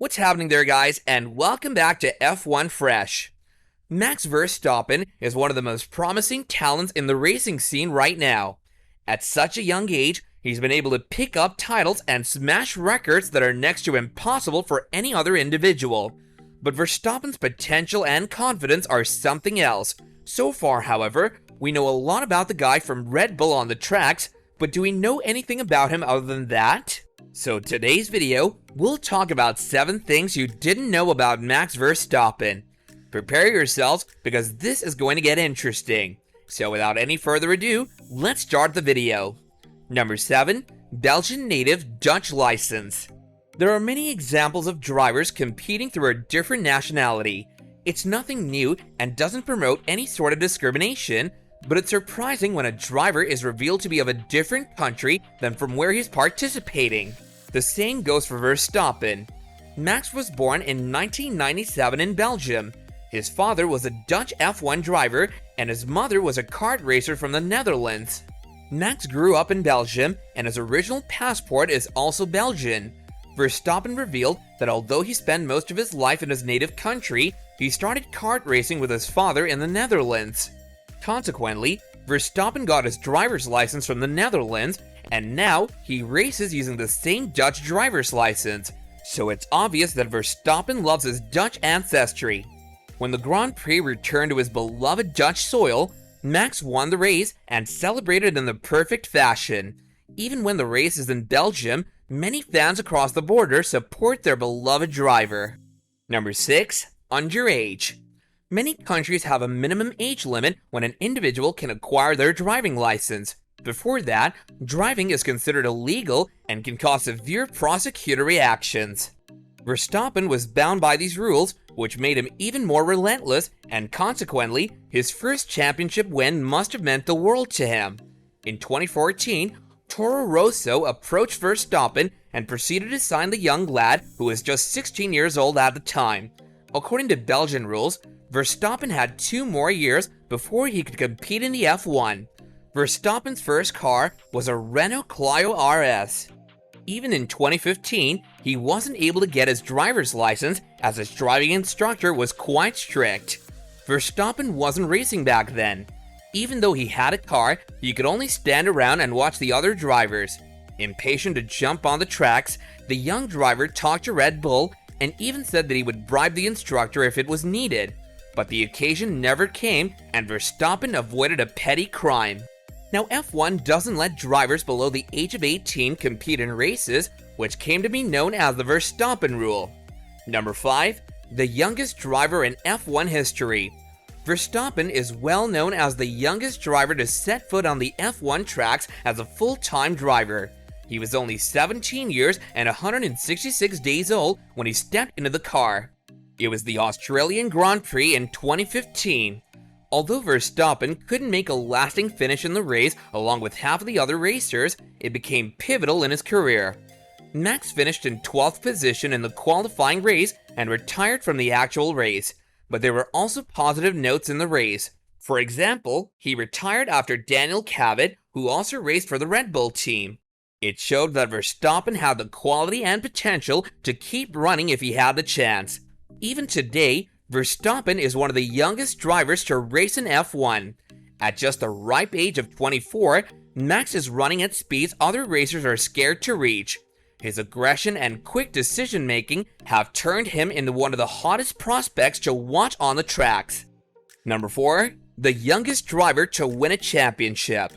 What's happening there, guys, and welcome back to F1 Fresh. Max Verstappen is one of the most promising talents in the racing scene right now. At such a young age, he's been able to pick up titles and smash records that are next to impossible for any other individual. But Verstappen's potential and confidence are something else. So far, however, we know a lot about the guy from Red Bull on the tracks, but do we know anything about him other than that? So today's video, we'll talk about 7 things you didn't know about Max Verstappen. Prepare yourselves because this is going to get interesting. So without any further ado, let's start the video. Number 7, Belgian native Dutch license. There are many examples of drivers competing through a different nationality. It's nothing new and doesn't promote any sort of discrimination, but it's surprising when a driver is revealed to be of a different country than from where he's participating. The same goes for Verstappen. Max was born in 1997 in Belgium. His father was a Dutch F1 driver and his mother was a kart racer from the Netherlands. Max grew up in Belgium and his original passport is also Belgian. Verstappen revealed that although he spent most of his life in his native country, he started kart racing with his father in the Netherlands. Consequently, Verstappen got his driver's license from the Netherlands, and now he races using the same Dutch driver's license, so it's obvious that Verstappen loves his Dutch ancestry. When the Grand Prix returned to his beloved Dutch soil, Max won the race and celebrated in the perfect fashion. Even when the race is in Belgium, many fans across the border support their beloved driver. Number 6, underage. Many countries have a minimum age limit when an individual can acquire their driving license. Before that, driving is considered illegal and can cause severe prosecutory actions. Verstappen was bound by these rules, which made him even more relentless, and consequently, his first championship win must have meant the world to him. In 2014, Toro Rosso approached Verstappen and proceeded to sign the young lad who was just 16 years old at the time. According to Belgian rules, Verstappen had 2 more years before he could compete in the F1. Verstappen's first car was a Renault Clio RS. Even in 2015, he wasn't able to get his driver's license as his driving instructor was quite strict. Verstappen wasn't racing back then. Even though he had a car, he could only stand around and watch the other drivers. Impatient to jump on the tracks, the young driver talked to Red Bull and even said that he would bribe the instructor if it was needed. But the occasion never came and Verstappen avoided a petty crime. Now F1 doesn't let drivers below the age of 18 compete in races, which came to be known as the Verstappen rule. Number 5, the youngest driver in F1 history. Verstappen is well known as the youngest driver to set foot on the F1 tracks as a full-time driver. He was only 17 years and 166 days old when he stepped into the car. It was the Australian Grand Prix in 2015. Although Verstappen couldn't make a lasting finish in the race along with half of the other racers, it became pivotal in his career. Max finished in 12th position in the qualifying race and retired from the actual race, but there were also positive notes in the race. For example, he retired after Daniel Kvyat, who also raced for the Red Bull team. It showed that Verstappen had the quality and potential to keep running if he had the chance. Even today, Verstappen is one of the youngest drivers to race in F1. At just the ripe age of 24, Max is running at speeds other racers are scared to reach. His aggression and quick decision-making have turned him into one of the hottest prospects to watch on the tracks. Number 4, the youngest driver to win a championship.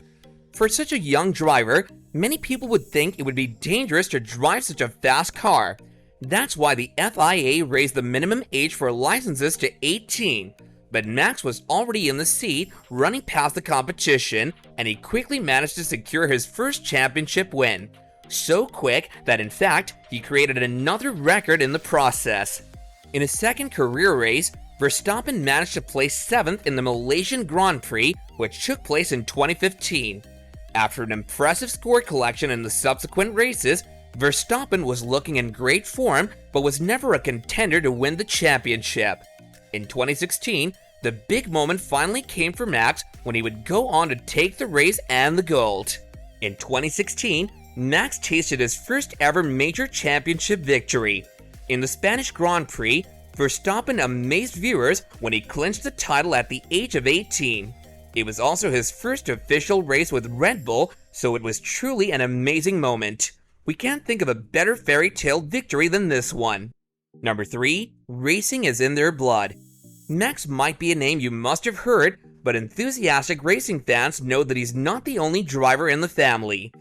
For such a young driver, many people would think it would be dangerous to drive such a fast car. That's why the FIA raised the minimum age for licenses to 18. But Max was already in the seat, running past the competition, and he quickly managed to secure his first championship win. So quick that in fact, he created another record in the process. In his second career race, Verstappen managed to place 7th in the Malaysian Grand Prix, which took place in 2015. After an impressive score collection in the subsequent races, Verstappen was looking in great form, but was never a contender to win the championship. In 2016, the big moment finally came for Max when he would go on to take the race and the gold. In 2016, Max tasted his first ever major championship victory. In the Spanish Grand Prix, Verstappen amazed viewers when he clinched the title at the age of 18. It was also his first official race with Red Bull, so it was truly an amazing moment. We can't think of a better fairy tale victory than this one. Number 3. Racing is in their blood. Max might be a name you must have heard, but enthusiastic racing fans know that he's not the only driver in the family.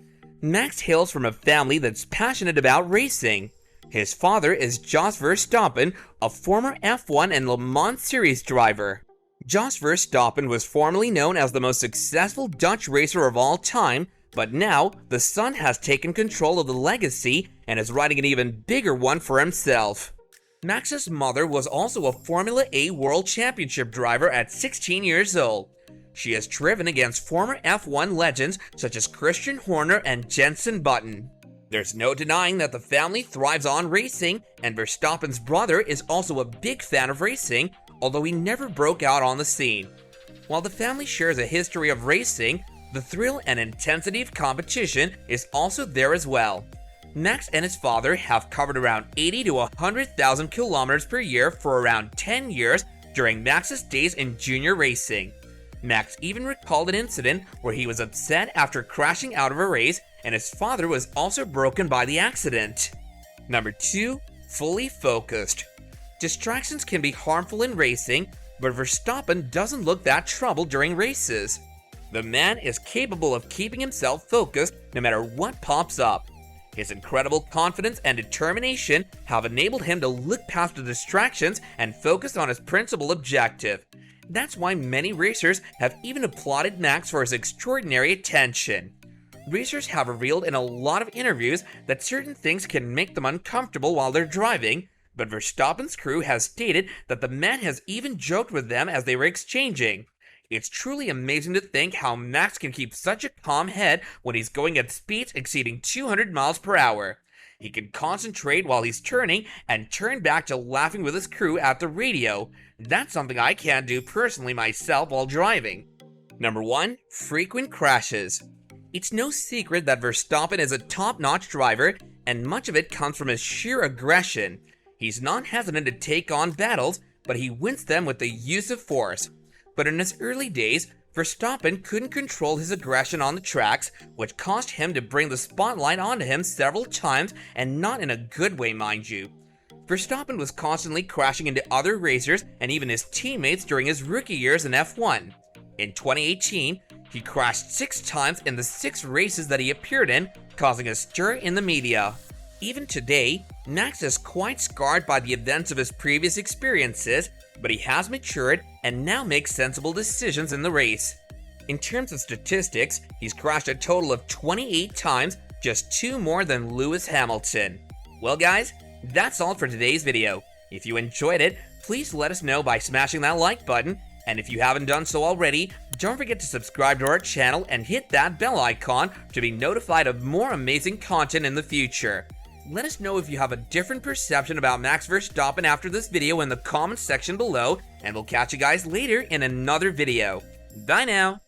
Max hails from a family that's passionate about racing. His father is Jos Verstappen, a former F1 and Le Mans Series driver. Jos Verstappen was formerly known as the most successful Dutch racer of all time, but now the son has taken control of the legacy and is riding an even bigger one for himself. Max's mother was also a Formula A World Championship driver at 16 years old. She has driven against former F1 legends such as Christian Horner and Jenson Button. There's no denying that the family thrives on racing, and Verstappen's brother is also a big fan of racing, although he never broke out on the scene. While the family shares a history of racing, the thrill and intensity of competition is also there as well. Max and his father have covered around 80 to 100,000 kilometers per year for around 10 years during Max's days in junior racing. Max even recalled an incident where he was upset after crashing out of a race, and his father was also broken by the accident. Number 2. Fully focused. Distractions can be harmful in racing, but Verstappen doesn't look that troubled during races. The man is capable of keeping himself focused no matter what pops up. His incredible confidence and determination have enabled him to look past the distractions and focus on his principal objective. That's why many racers have even applauded Max for his extraordinary attention. Racers have revealed in a lot of interviews that certain things can make them uncomfortable while they're driving, but Verstappen's crew has stated that the man has even joked with them as they were exchanging. It's truly amazing to think how Max can keep such a calm head when he's going at speeds exceeding 200 miles per hour. He can concentrate while he's turning and turn back to laughing with his crew at the radio. That's something I can't do personally myself while driving. Number 1. Frequent crashes. It's no secret that Verstappen is a top-notch driver, and much of it comes from his sheer aggression. He's not hesitant to take on battles, but he wins them with the use of force. But in his early days, Verstappen couldn't control his aggression on the tracks, which caused him to bring the spotlight onto him several times, and not in a good way, mind you. Verstappen was constantly crashing into other racers and even his teammates during his rookie years in F1. In 2018, he crashed 6 times in the 6 races that he appeared in, causing a stir in the media. Even today, Max is quite scarred by the events of his previous experiences, but he has matured and now makes sensible decisions in the race. In terms of statistics, he's crashed a total of 28 times, just 2 more than Lewis Hamilton. Well guys, that's all for today's video. If you enjoyed it, please let us know by smashing that like button, and if you haven't done so already, don't forget to subscribe to our channel and hit that bell icon to be notified of more amazing content in the future. Let us know if you have a different perception about Max Verstappen after this video in the comments section below, and we'll catch you guys later in another video. Bye now!